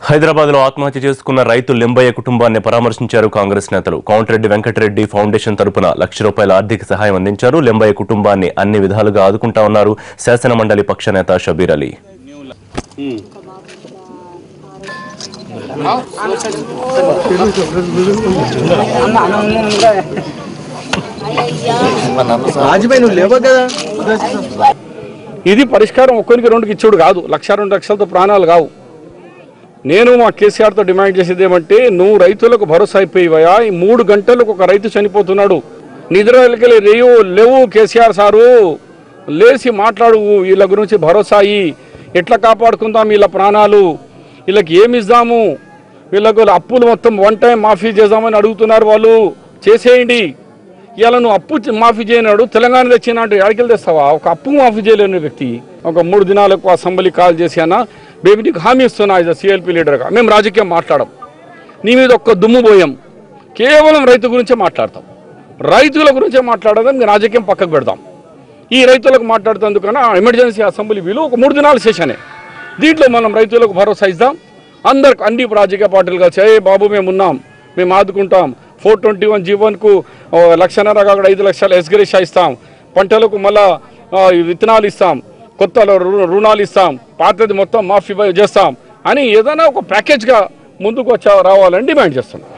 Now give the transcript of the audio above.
హైదరాబాద్ లో ఆత్మహత్య చేసుకున్న రైతు లింబయ్య కుటుంబాన్ని పరామర్శించారు కాంగ్రెస్ నేతలు. కోమటిరెడ్డి వెంకటరెడ్డి ఫౌండేషన్ తరపున ₹1,00,000 ఆర్థిక సహాయం అందించారు. లింబయ్య కుటుంబాన్ని అన్ని విధాలుగా ఆదుకుంటా ఉన్నారు శాసన మండలి పక్ష నేత షబీర్ అలీ. ఇది పరిష్కారం ఒక్కరికి రెండుకి ఇచ్చుడు కాదు, 1,00,000-2,00,000తో ప్రాణాలు కావు. నేను మా కేసీఆర్తో డిమాండ్ చేసేది ఏమంటే, నువ్వు రైతులకు భరోసా అయిపోయివయా. ఈ 3 గంటలకు ఒక రైతు చనిపోతున్నాడు, నిద్రలకి లేవు కేసీఆర్ సారు, లేచి మాట్లాడు, వీళ్ళ గురించి భరోసా అయ్యి ఎట్లా కాపాడుకుందాం వీళ్ళ ప్రాణాలు, వీళ్ళకి ఏమి ఇద్దాము, వీళ్ళకు అప్పులు మొత్తం 1 టైం మాఫీ చేద్దామని అడుగుతున్నారు వాళ్ళు, చేసేయండి. ఇలా నువ్వు అప్పు మాఫీ చేయనాడు, తెలంగాణ తెచ్చినాడు, ఎక్కడికి తెస్తావా? ఒక అప్పు మాఫీ చేయలేని వ్యక్తి ఒక 3 దినాలకు అసెంబ్లీ కాల్ చేసి అన్న బేబీ నీకు హామీ ఇస్తున్నా యాజ్ సిఎల్పి లీడర్గా, మేము రాజకీయం మాట్లాడం, నీ మీద ఒక్క దుమ్ము పోయాం, కేవలం రైతు గురించే మాట్లాడతాం, రైతుల గురించే మాట్లాడదాం, రాజకీయం పక్కకు పెడతాం. ఈ రైతులకు మాట్లాడుతందుకన్నా ఎమర్జెన్సీ అసెంబ్లీ వీలు ఒక 3 దినాల సెషనే, దీంట్లో మనం రైతులకు భరోసా ఇద్దాం. అందరికి అన్ని రాజకీయ పార్టీలు కలిసి బాబు మేము ఉన్నాం, మేము ఆదుకుంటాం, 421 జీవన్కు 1,00,000 కాకుండా 5 లక్షల ఎస్గ్రేషా ఇస్తాం, పంటలకు మళ్ళా విత్తనాలు ఇస్తాం, కొత్త రుణాలు ఇస్తాం, పాతది మొత్తం మాఫీ చేస్తాం అని ఏదైనా ఒక ప్యాకేజ్గా ముందుకు రావాలని డిమాండ్ చేస్తున్నాం.